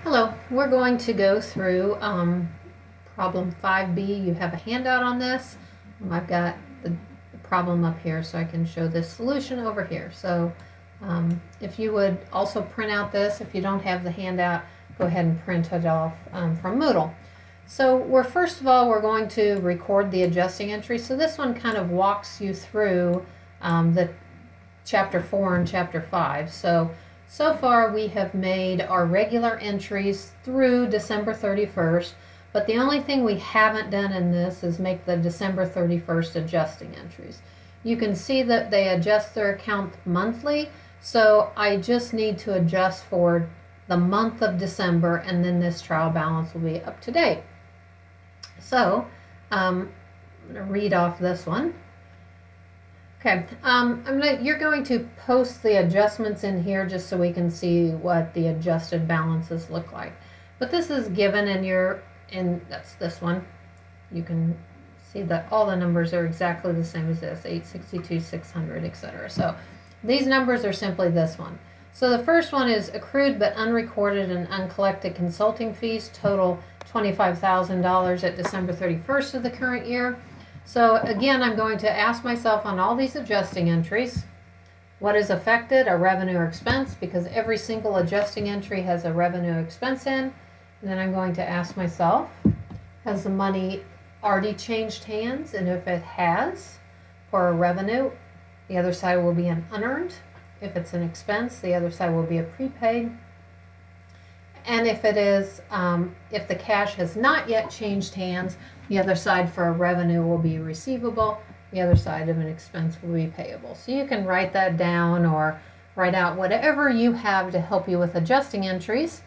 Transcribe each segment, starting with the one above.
Hello, we're going to go through problem 5B. You have a handout on this. I've got the problem up here so I can show this solution over here. So if you would also print out this, if you don't have the handout, go ahead and print it off from Moodle. So first of all, we're going to record the adjusting entry. So this one kind of walks you through the chapter 4 and chapter 5. So far we have made our regular entries through December 31st, but the only thing we haven't done in this is make the December 31st adjusting entries. You can see that they adjust their account monthly, so I just need to adjust for the month of December, and then this trial balance will be up to date. So I'm going to read off this one. Okay, you're going to post the adjustments in here just so we can see what the adjusted balances look like. But this is given in that's this one. You can see that all the numbers are exactly the same as this, 862, 600, etc. So these numbers are simply this one. So the first one is accrued but unrecorded and uncollected consulting fees total $25,000 at December 31st of the current year. So again, I'm going to ask myself on all these adjusting entries, what is affected, a revenue or expense, because every single adjusting entry has a revenue or expense in. And then I'm going to ask myself, has the money already changed hands? And if it has, for a revenue, the other side will be an unearned. If it's an expense, the other side will be a prepaid. And if it is, if the cash has not yet changed hands, the other side for a revenue will be receivable. The other side of an expense will be payable. So you can write that down or write out whatever you have to help you with adjusting entries.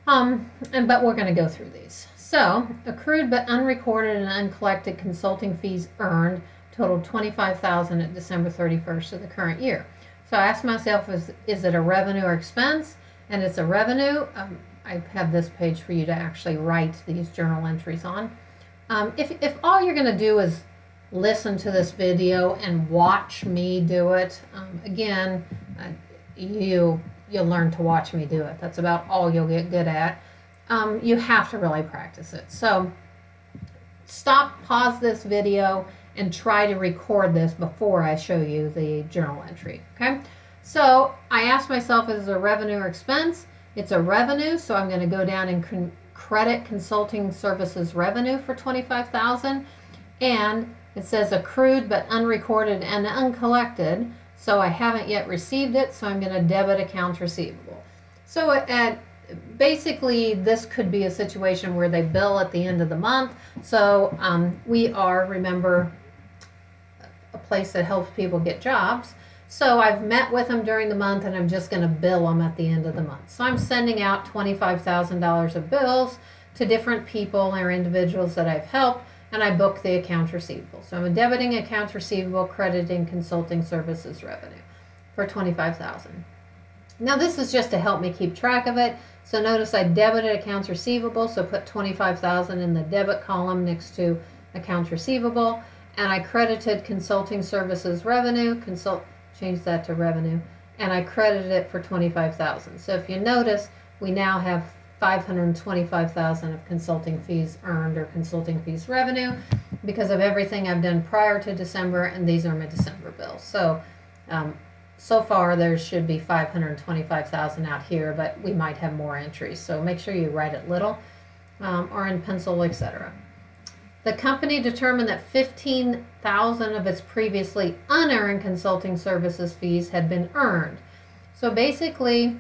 But we're going to go through these. So accrued but unrecorded and uncollected consulting fees earned totaled $25,000 at December 31st of the current year. So I asked myself, is it a revenue or expense? And it's a revenue. I have this page for you to actually write these journal entries on. If all you're going to do is listen to this video and watch me do it, again, you'll learn to watch me do it. That's about all you'll get good at. You have to really practice it. So stop, pause this video, and try to record this before I show you the journal entry. Okay? So I asked myself, is it a revenue or expense? It's a revenue, so I'm going to go down and credit consulting services revenue for $25,000. And it says accrued but unrecorded and uncollected, so I haven't yet received it, so I'm going to debit accounts receivable. So basically this could be a situation where they bill at the end of the month. So we are, remember, a place that helps people get jobs. So I've met with them during the month and I'm just going to bill them at the end of the month. So I'm sending out $25,000 of bills to different people or individuals that I've helped, and I book the accounts receivable. So I'm debiting accounts receivable, crediting consulting services revenue for $25,000. Now this is just to help me keep track of it. So notice I debited accounts receivable, so put $25,000 in the debit column next to accounts receivable, and I credited consulting services revenue, change that to revenue, and I credited it for $25,000. So if you notice, we now have $525,000 of consulting fees earned or consulting fees revenue because of everything I've done prior to December, and these are my December bills. So so far there should be $525,000 out here, but we might have more entries. So make sure you write it little or in pencil, etc. The company determined that $15,000 of its previously unearned consulting services fees had been earned. So basically,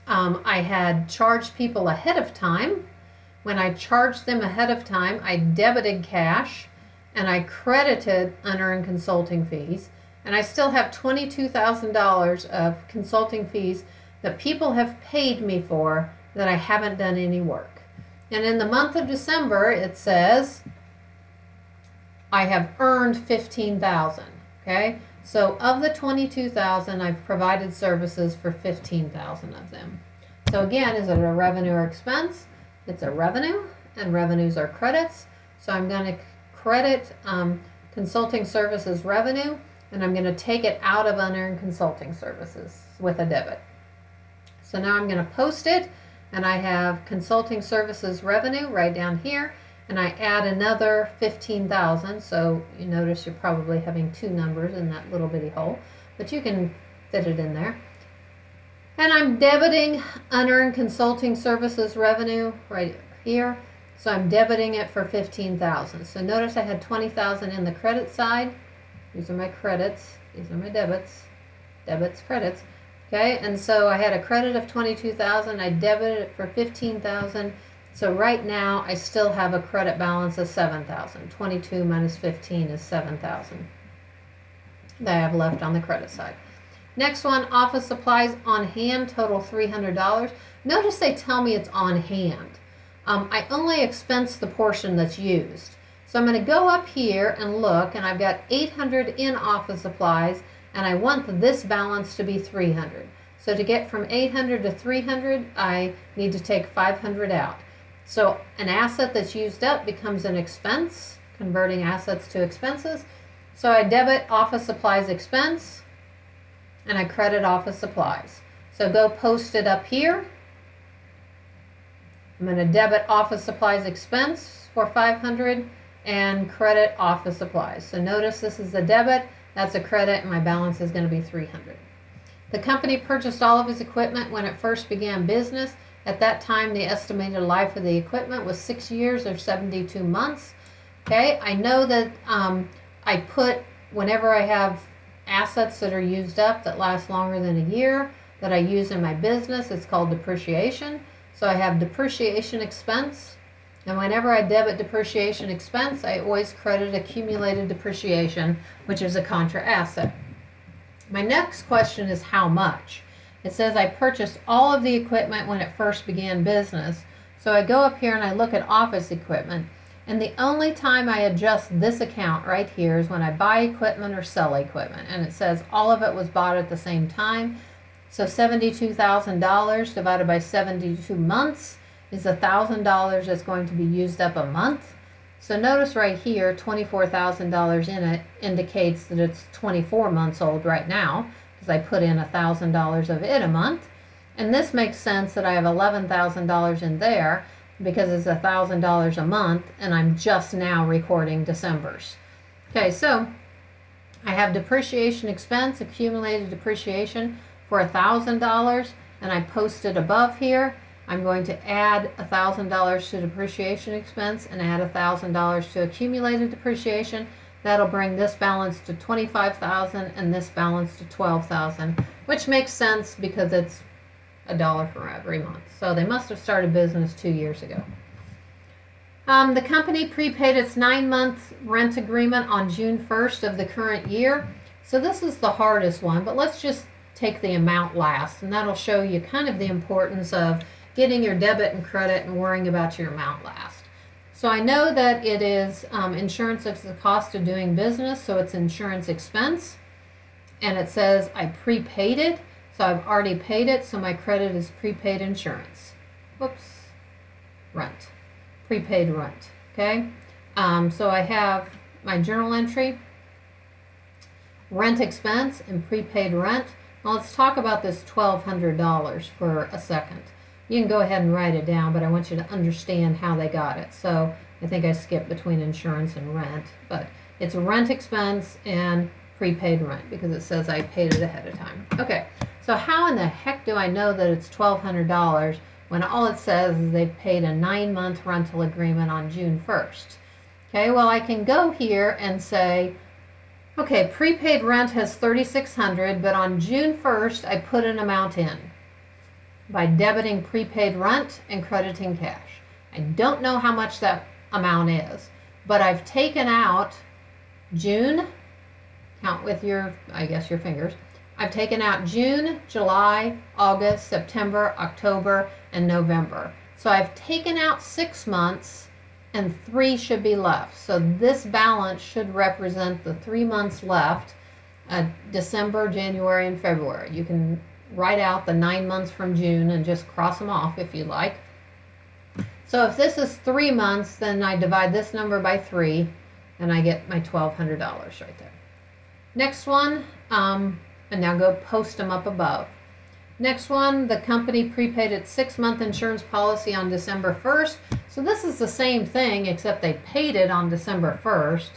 I had charged people ahead of time. When I charged them ahead of time, I debited cash and I credited unearned consulting fees. And I still have $22,000 of consulting fees that people have paid me for that I haven't done any work. And in the month of December, it says I have earned $15,000. Okay, so of the $22,000, I've provided services for $15,000 of them. So again, is it a revenue or expense? It's a revenue, and revenues are credits. So I'm going to credit consulting services revenue, and I'm going to take it out of unearned consulting services with a debit. So now I'm going to post it. and I have consulting services revenue right down here, and I add another 15,000. So you notice you're probably having two numbers in that little bitty hole, but you can fit it in there. And I'm debiting unearned consulting services revenue right here. So I'm debiting it for 15,000. So notice I had 20,000 in the credit side. These are my credits. These are my debits. Debits, credits. Okay, and so I had a credit of 22,000. I debited it for 15,000. So right now I still have a credit balance of 7,000. 22 minus 15 is 7,000 that I have left on the credit side. Next one, office supplies on hand, total $300. Notice they tell me it's on hand. I only expense the portion that's used. So I'm going to go up here and look, and I've got 800 in office supplies, and I want this balance to be 300. So to get from 800 to 300, I need to take 500 out. So an asset that's used up becomes an expense, converting assets to expenses. So I debit office supplies expense, and I credit office supplies. So go post it up here. I'm going to debit office supplies expense for 500 and credit office supplies. So notice this is a debit, that's a credit, and my balance is going to be 300. The company purchased all of its equipment when it first began business. At that time, the estimated life of the equipment was 6 years or 72 months. Okay, I know that I put, whenever I have assets that are used up that last longer than a year that I use in my business, it's called depreciation. So I have depreciation expense, and whenever I debit depreciation expense, I always credit accumulated depreciation, which is a contra asset. My next question is how much? It says I purchased all of the equipment when it first began business. So I go up here and I look at office equipment. And the only time I adjust this account right here is when I buy equipment or sell equipment. And it says all of it was bought at the same time. So $72,000 divided by 72 months is $1,000 that's going to be used up a month. So notice right here, $24,000 in it indicates that it's 24 months old right now, because I put in $1,000 of it a month. And this makes sense that I have $11,000 in there, because it's $1,000 a month, and I'm just now recording December's. Okay, so I have depreciation expense, accumulated depreciation for $1,000, and I posted above here. I'm going to add $1,000 to depreciation expense and add $1,000 to accumulated depreciation. That'll bring this balance to $25,000 and this balance to $12,000, which makes sense because it's $1 for every month. So they must have started business 2 years ago. The company prepaid its 9-month rent agreement on June 1st of the current year. So this is the hardest one, but let's just take the amount last, and that'll show you kind of the importance of getting your debit and credit and worrying about your amount last. So I know that it is insurance is the cost of doing business, so it's insurance expense, and it says I prepaid it. So I've already paid it, so my credit is prepaid insurance. Whoops. Rent. Prepaid rent. Okay? So I have my journal entry, rent expense, and prepaid rent. Now let's talk about this $1,200 for a second. You can go ahead and write it down, but I want you to understand how they got it. So I think I skipped between insurance and rent, but it's rent expense and prepaid rent because it says I paid it ahead of time. Okay. So how in the heck do I know that it's $1,200 when all it says is they've paid a 9-month rental agreement on June 1st? Okay, well I can go here and say, okay, prepaid rent has $3,600, but on June 1st I put an amount in by debiting prepaid rent and crediting cash. I don't know how much that amount is, but I've taken out June, count with your, I guess, your fingers. I've taken out June, July, August, September, October, and November. So I've taken out 6 months and 3 should be left. So this balance should represent the 3 months left, December, January, and February. You can write out the 9 months from June and just cross them off if you like. So if this is 3 months, then I divide this number by 3 and I get my $1,200 right there. Next one, and now go post them up above. Next one, the company prepaid its 6-month insurance policy on December 1st. So this is the same thing, except they paid it on December 1st.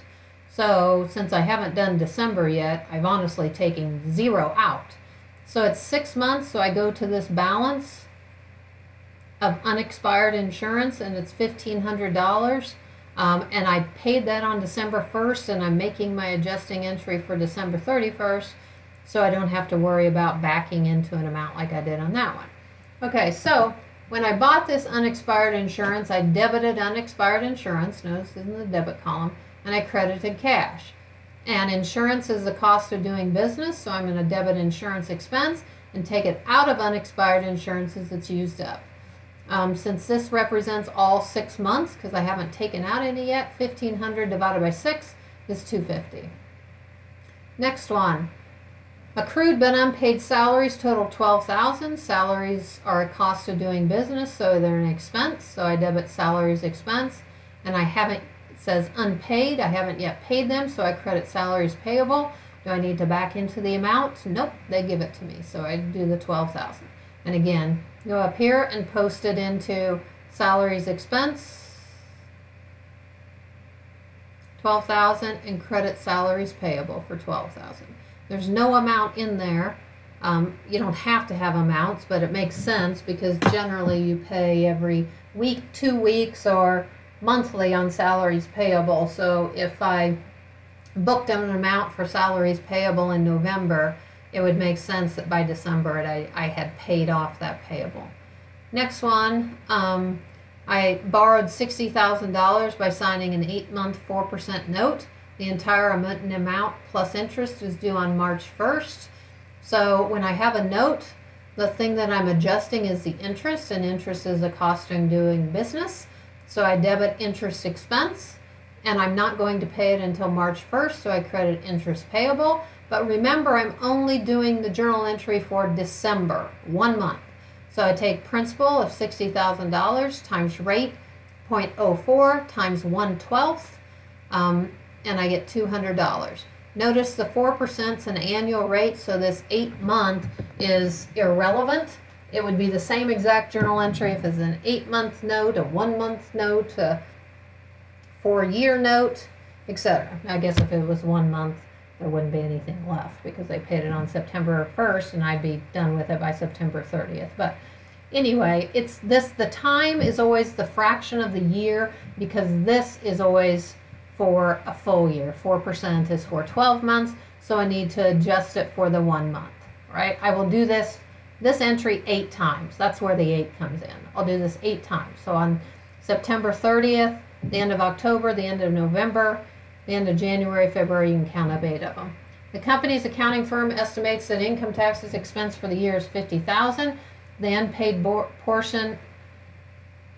So since I haven't done December yet, I've honestly taken 0 out. So it's 6 months, so I go to this balance of unexpired insurance, and it's $1,500. And I paid that on December 1st, and I'm making my adjusting entry for December 31st, so I don't have to worry about backing into an amount like I did on that one. Okay, so when I bought this unexpired insurance, I debited unexpired insurance, notice it's in the debit column, and I credited cash. And insurance is the cost of doing business, so I'm going to debit insurance expense and take it out of unexpired insurance as it's used up. Since this represents all 6 months, because I haven't taken out any yet, 1,500 divided by 6 is $250. Next one. Accrued but unpaid salaries total $12,000. Salaries are a cost of doing business, so they're an expense. So I debit salaries expense, and I haven't. It says unpaid. I haven't yet paid them, so I credit salaries payable. Do I need to back into the amount? Nope, they give it to me, so I do the $12,000. And again, go up here and post it into salaries expense, $12,000, and credit salaries payable for $12,000. There's no amount in there. You don't have to have amounts, but it makes sense because generally you pay every week, 2 weeks, or monthly on salaries payable. So if I booked an amount for salaries payable in November, it would make sense that by December I had paid off that payable. Next one, I borrowed $60,000 by signing an 8-month 4% note. The entire amount plus interest is due on March 1st. So when I have a note, the thing that I'm adjusting is the interest, and interest is a cost of doing business. So I debit interest expense, and I'm not going to pay it until March 1st, so I credit interest payable. But remember, I'm only doing the journal entry for December, 1 month. So I take principal of $60,000 times rate 0.04 times 1/12, and I get $200. Notice the 4% is an annual rate, so this 8-month is irrelevant. It would be the same exact journal entry if it's an 8-month note, a 1-month note, a 4-year note, etc. I guess if it was 1 month, there wouldn't be anything left because they paid it on September 1st, and I'd be done with it by September 30th. But anyway, it's this. The time is always the fraction of the year because this is always for a full year. 4% is for 12 months, so I need to adjust it for the 1 month, right? I will do this entry 8 times. That's where the 8 comes in. I'll do this 8 times. So on September 30th, the end of October, the end of November, the end of January, February, you can count up 8 of them. The company's accounting firm estimates that income taxes expense for the year is $50,000. The unpaid portion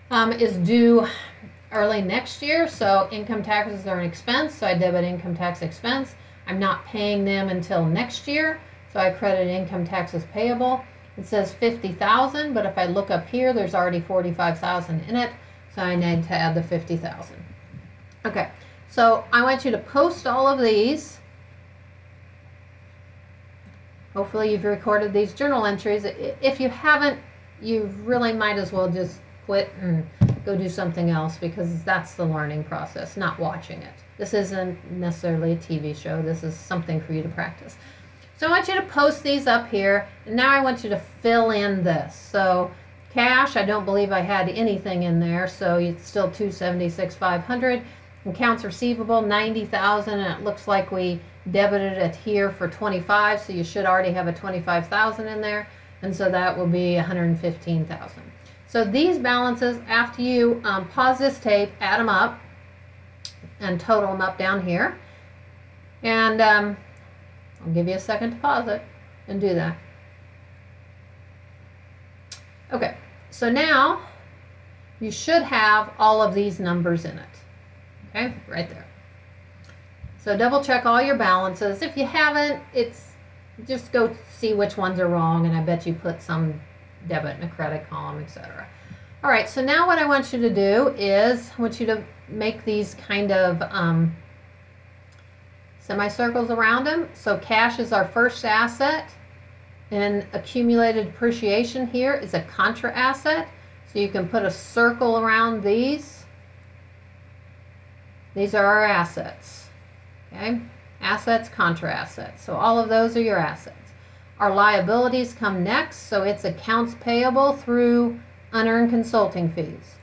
is due early next year, so income taxes are an expense, so I debit income tax expense. I'm not paying them until next year, so I credit income taxes payable. It says $50,000, but if I look up here, there's already $45,000 in it, so I need to add the $50,000. Okay, so I want you to post all of these. Hopefully you've recorded these journal entries. If you haven't, you really might as well just quit and go do something else because that's the learning process, not watching it. This isn't necessarily a TV show. This is something for you to practice. So I want you to post these up here, and now I want you to fill in this. So cash, I don't believe I had anything in there, so it's still $276,500. Accounts receivable, $90,000, and it looks like we debited it here for $25,000, so you should already have a $25,000 in there, and so that will be $115,000. So these balances, after you pause this tape, add them up and total them up down here. And I'll give you a second to pause it and do that. Okay, so now you should have all of these numbers in it. Okay, right there. So double check all your balances. If you haven't, it's just go see which ones are wrong, and I bet you put some debit in a credit column, etc. All right, so now what I want you to do is I want you to make these kind of semicircles around them. So cash is our first asset. And accumulated depreciation here is a contra asset. So you can put a circle around these. These are our assets. Okay? Assets, contra assets. So all of those are your assets. Our liabilities come next. So it's accounts payable through unearned consulting fees.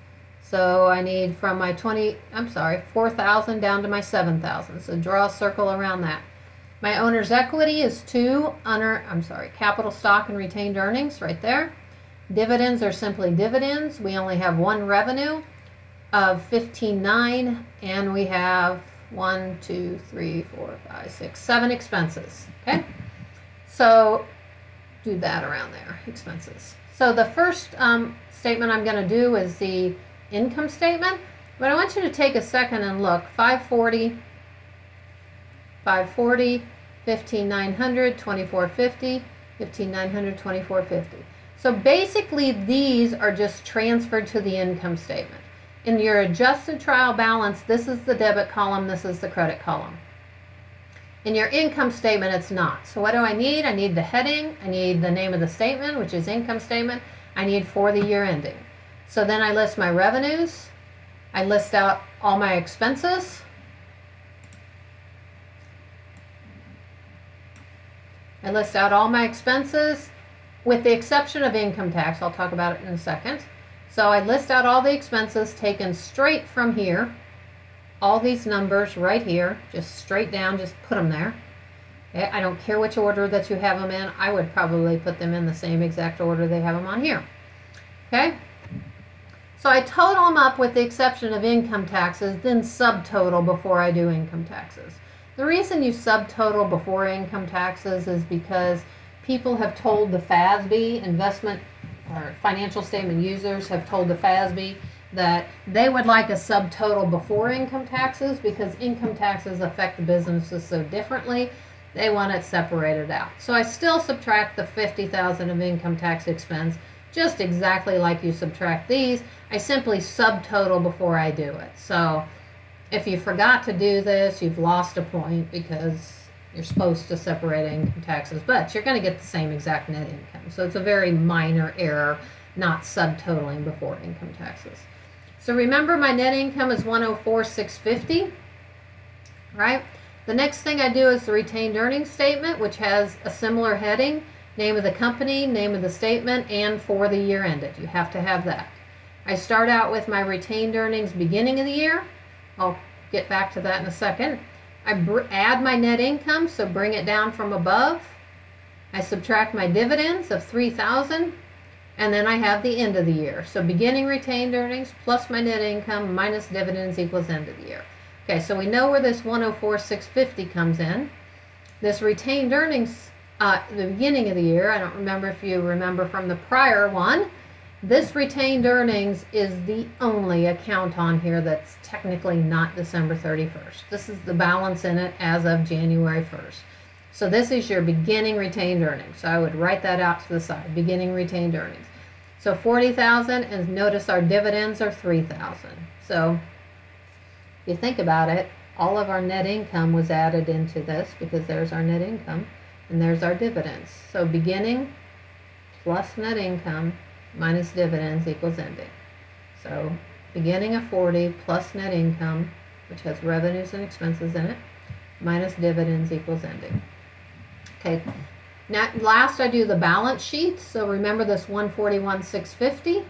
So I need from my 4,000 down to my 7,000. So draw a circle around that. My owner's equity is capital stock and retained earnings right there. Dividends are simply dividends. We only have one revenue of 15.9, and we have 7 expenses. Okay, so do that around there, expenses. So the first statement I'm going to do is the income statement, but I want you to take a second and look. 540, 15,900, 2450, 15,900, 2450. So basically these are just transferred to the income statement. In your adjusted trial balance, this is the debit column, this is the credit column. In your income statement, it's not. So what do I need? I need the heading, I need the name of the statement, which is income statement, I need for the year ending. So then I list my revenues, I list out all my expenses, I list out all my expenses, with the exception of income tax. I'll talk about it in a second. So I list out all the expenses taken straight from here. All these numbers right here, just straight down, just put them there. Okay? I don't care which order that you have them in. I would probably put them in the same exact order they have them on here. Okay? So I total them up with the exception of income taxes, then subtotal before I do income taxes. The reason you subtotal before income taxes is because people have told the FASB, investment or financial statement users have told the FASB that they would like a subtotal before income taxes because income taxes affect the businesses so differently. They want it separated out. So I still subtract the $50,000 of income tax expense just exactly like you subtract these. I simply subtotal before I do it. So if you forgot to do this, you've lost a point because you're supposed to separate income taxes, but you're going to get the same exact net income. So it's a very minor error, not subtotaling before income taxes. So remember my net income is 104,650, right? The next thing I do is the retained earnings statement, which has a similar heading, name of the company, name of the statement, and for the year ended. You have to have that. I start out with my retained earnings beginning of the year. I'll get back to that in a second. I add my net income, so bring it down from above. I subtract my dividends of 3,000, and then I have the end of the year. So beginning retained earnings plus my net income minus dividends equals end of the year. Okay, so we know where this 104,650 comes in. This retained earnings, the beginning of the year, I don't remember if you remember from the prior one, this retained earnings is the only account on here that's technically not December 31st. This is the balance in it as of January 1st. So this is your beginning retained earnings. So I would write that out to the side, beginning retained earnings. So 40,000, and notice our dividends are 3,000. So if you think about it, all of our net income was added into this because there's our net income and there's our dividends. So beginning plus net income minus dividends equals ending. So beginning of 40 plus net income, which has revenues and expenses in it, minus dividends equals ending. Okay, now last I do the balance sheet. So remember this 141,650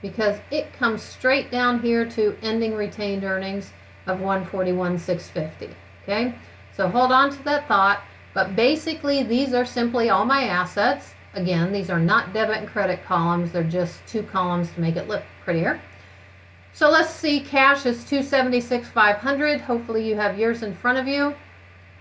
because it comes straight down here to ending retained earnings of 141,650. Okay, so hold on to that thought, but basically these are simply all my assets. Again, these are not debit and credit columns. They're just two columns to make it look prettier. So let's see, cash is 276,500. Hopefully you have yours in front of you.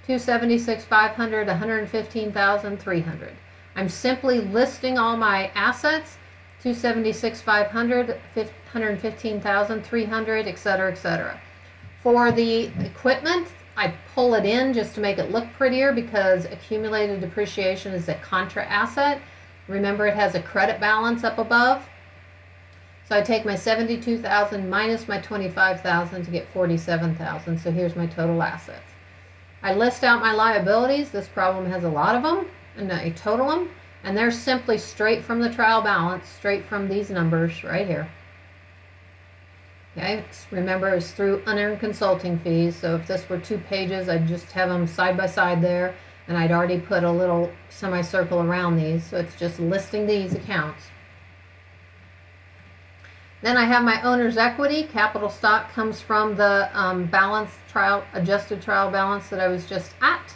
276,500, 115,300. I'm simply listing all my assets. 276,500, 115,300, etc., etc. For the equipment, I pull it in just to make it look prettier because accumulated depreciation is a contra asset. Remember, it has a credit balance up above. So I take my 72,000 minus my 25,000 to get 47,000. So here's my total assets. I list out my liabilities. This problem has a lot of them, and I total them. And they're simply straight from the trial balance, straight from these numbers right here. Okay, remember it's through unearned consulting fees, so if this were 2 pages, I'd just have them side by side there, and I'd already put a little semicircle around these, so it's just listing these accounts. Then I have my owner's equity. Capital stock comes from the adjusted trial balance that I was just at.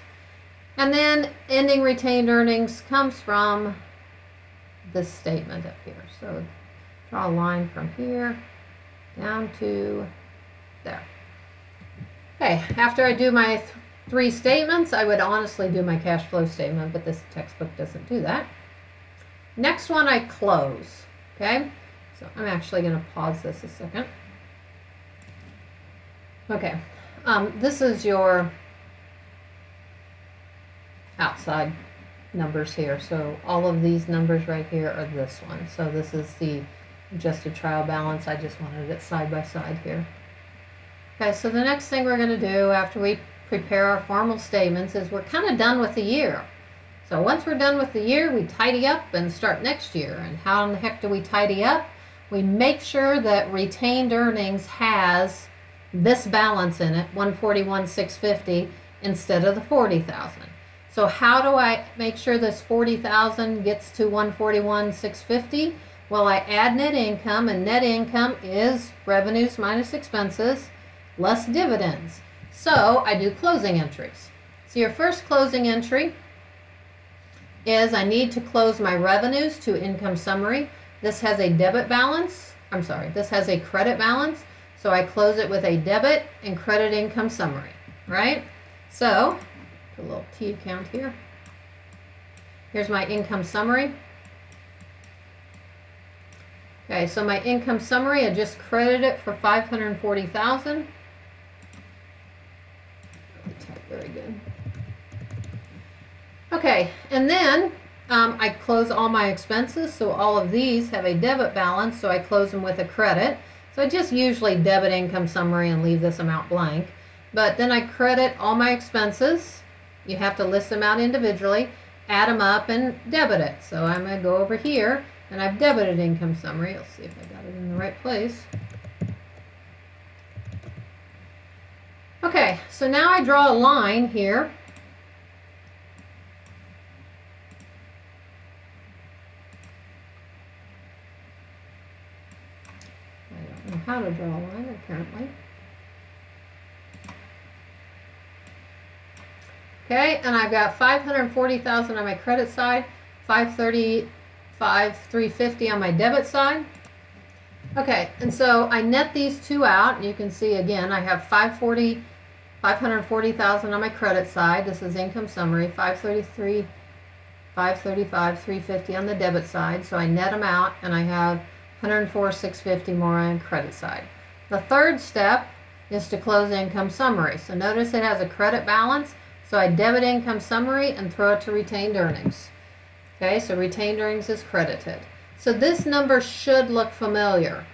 And then ending retained earnings comes from this statement up here. So draw a line from here down to there. Okay, after I do my 3 statements, I would honestly do my cash flow statement, but this textbook doesn't do that. Next one, I close. Okay, so I'm actually going to pause this a second. Okay, this is your outside numbers here. So all of these numbers right here are this one. So this is the adjusted trial balance. I just wanted it side by side here. Okay, so the next thing we're going to do after we prepare our formal statements is we're kind of done with the year. So once we're done with the year, we tidy up and start next year. And how in the heck do we tidy up? We make sure that retained earnings has this balance in it, $141,650 instead of the $40,000. So how do I make sure this $40,000 gets to $141,650? Well, I add net income, and net income is revenues minus expenses less dividends. So I do closing entries. So your first closing entry is I need to close my revenues to income summary. This has a debit balance. I'm sorry, this has a credit balance. So I close it with a debit and credit income summary, right? So a little T account here. Here's my income summary. Okay, so my income summary, I just credit it for $540,000. Very good. Okay, and then I close all my expenses. So all of these have a debit balance, so I close them with a credit. So I just usually debit income summary and leave this amount blank. But then I credit all my expenses. You have to list them out individually, add them up, and debit it. So I'm going to go over here, and I've debited income summary. Let's see if I got it in the right place. Okay, so now I draw a line here. I don't know how to draw a line, apparently. Okay, and I've got $540,000 on my credit side, $535,350 on my debit side. Okay, and so I net these two out, and you can see again I have $540,000 on my credit side. This is income summary. $535,350 on the debit side. So I net them out, and I have $104,650 more on credit side. The third step is to close income summary. So notice it has a credit balance. So I debit income summary and throw it to retained earnings. Okay, so retained earnings is credited. So this number should look familiar.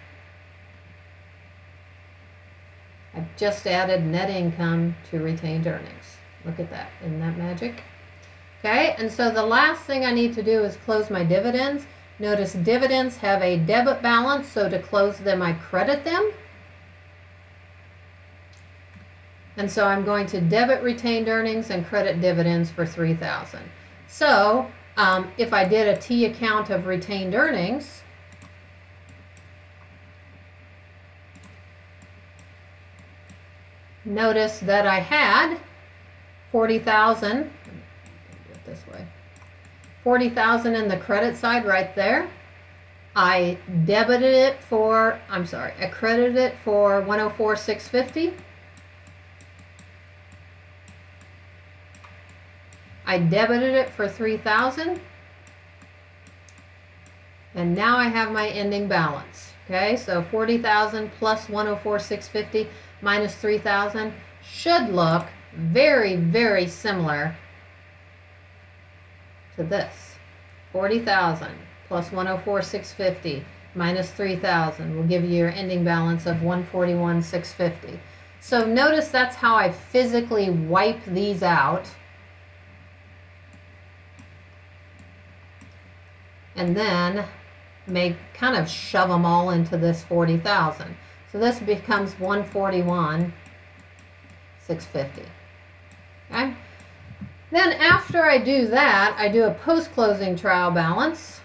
I've just added net income to retained earnings. Look at that. Isn't that magic? Okay, and so the last thing I need to do is close my dividends. Notice dividends have a debit balance, so to close them, I credit them. And so I'm going to debit retained earnings and credit dividends for $3,000. So if I did a T account of retained earnings, notice that I had $40,000. This way, $40,000 in the credit side right there. I debited it for, I credited it for $104,650. I debited it for $3,000. And now I have my ending balance. Okay, so $40,000 plus $104,650 minus $3,000 should look very, very similar to this. $40,000 plus $104,650 minus $3,000 will give you your ending balance of $141,650. So notice that's how I physically wipe these out. and then kind of shove them all into this 40,000. So this becomes 141,650. Okay. Then after I do that, I do a post-closing trial balance.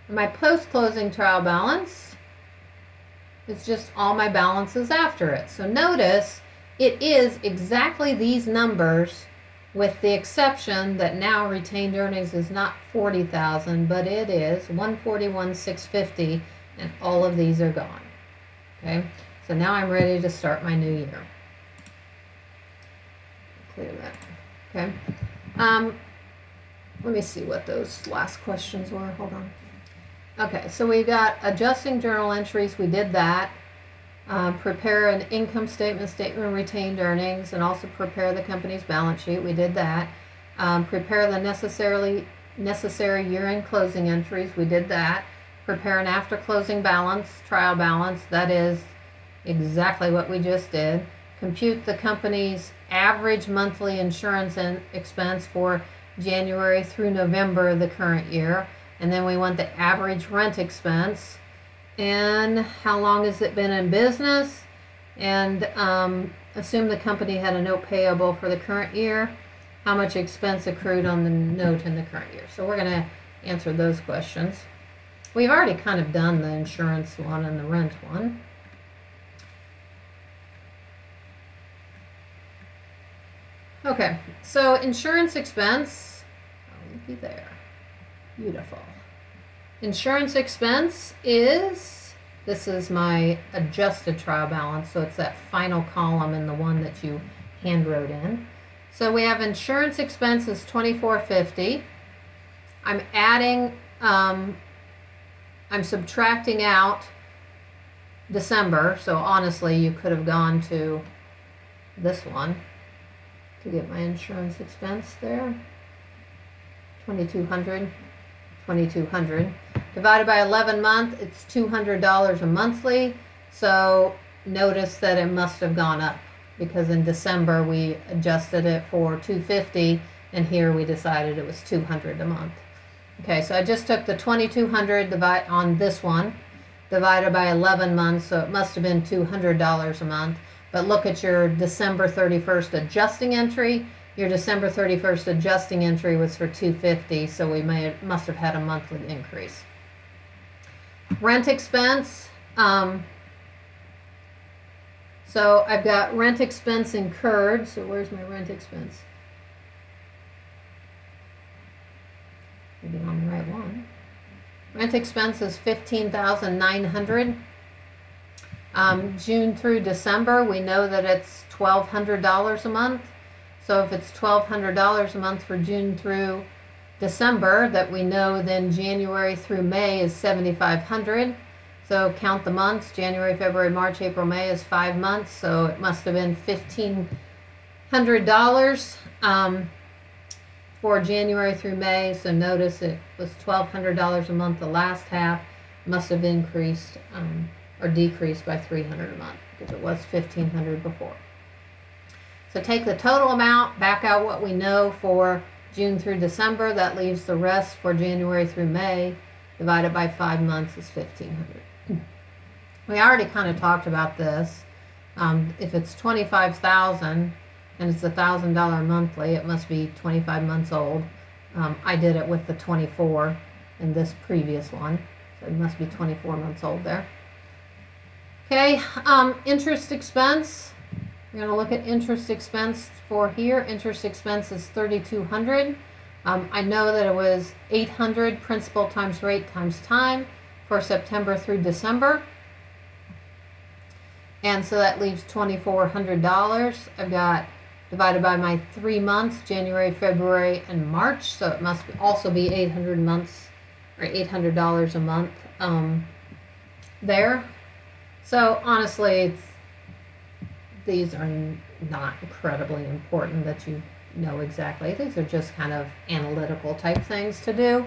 My post-closing trial balance is just all my balances after it. So notice it is exactly these numbers, with the exception that now retained earnings is not 40,000, but it is 141,650, and all of these are gone. Okay, so now I'm ready to start my new year. Clear that. Okay. Let me see what those last questions were. Hold on. Okay, so we got adjusting journal entries. We did that. Prepare an income statement, statement of retained earnings, and also prepare the company's balance sheet. We did that. Prepare the necessary year-end closing entries. We did that. Prepare an after closing balance, trial balance. That is exactly what we just did. Compute the company's average monthly insurance and expense for January through November of the current year. And then we want the average rent expense. And how long has it been in business? And assume the company had a note payable for the current year. How much expense accrued on the note in the current year? So we're going to answer those questions. We've already kind of done the insurance one and the rent one. Okay, so insurance expense, I'll be there. Beautiful. Insurance expense is, this is my adjusted trial balance, so it's that final column in the one that you hand wrote in. So we have insurance expense is $24.50. I'm adding, I'm subtracting out December, so honestly you could have gone to this one to get my insurance expense there. 2,200. Divided by 11 months, it's $200 a monthly. So notice that it must have gone up, because in December we adjusted it for $250, and here we decided it was $200 a month. Okay, so I just took the $2,200 on this one, divided by 11 months, so it must have been $200 a month. But look at your December 31st adjusting entry. Your December 31st adjusting entry was for $250, so we must have had a monthly increase. Rent expense. So I've got rent expense incurred. So where's my rent expense? Maybe on the right one. Rent expense is $15,900. June through December, we know that it's $1,200 a month. So if it's $1,200 a month for June through December, that we know then January through May is $7,500. So count the months. January, February, March, April, May is 5 months. So it must have been $1,500 for January through May. So notice it was $1,200 a month the last half. Must have increased or decreased by $300 a month, because it was $1,500 before. So take the total amount, back out what we know for June through December. That leaves the rest for January through May. Divided by 5 months is $1,500. We already kind of talked about this. If it's $25,000 and it's $1,000 monthly, it must be 25 months old. I did it with the 24 in this previous one, so it must be 24 months old there. Okay, interest expense. We're going to look at interest expense for here. Interest expense is $3,200. I know that it was $800 principal times rate times time for September through December. And so that leaves $2,400. I've got divided by my 3 months, January, February, and March. So it must also be 800 months, or $800 a month there. So honestly, these are not incredibly important that you know exactly. These are just kind of analytical type things to do.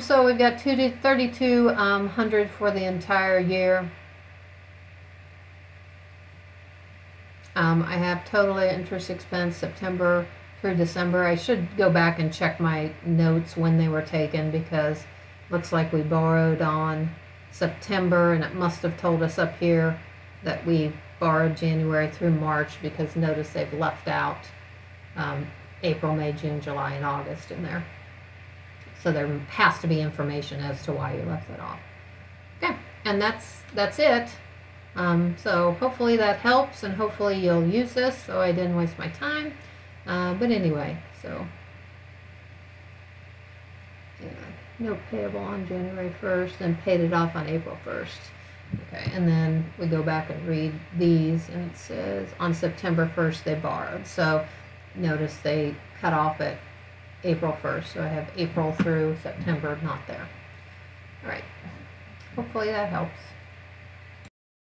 So we've got $3,200 for the entire year. I have total interest expense September through December. I should go back and check my notes when they were taken, because looks like we borrowed on September, and it must have told us up here that we borrowed January through March, because notice they've left out April, May, June, July, and August in there. So there has to be information as to why you left that off. Okay, and that's it. So hopefully that helps, and hopefully you'll use this so I didn't waste my time. But anyway, so yeah, note payable on January 1st, and paid it off on April 1st. Okay, and then we go back and read these, and it says on September 1st they borrowed. So notice they cut off at April 1st, so I have April through September not there. All right, hopefully that helps.